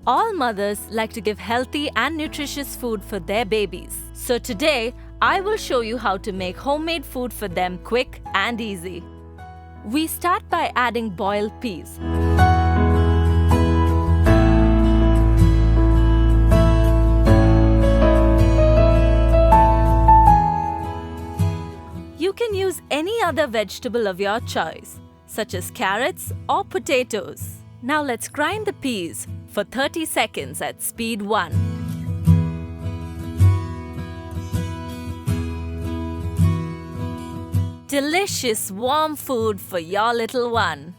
All mothers like to give healthy and nutritious food for their babies. So today, I will show you how to make homemade food for them quick and easy. We start by adding boiled peas. You can use any other vegetable of your choice, such as carrots or potatoes. Now let's grind the peas for 30 seconds at speed 1. Delicious warm food for your little one.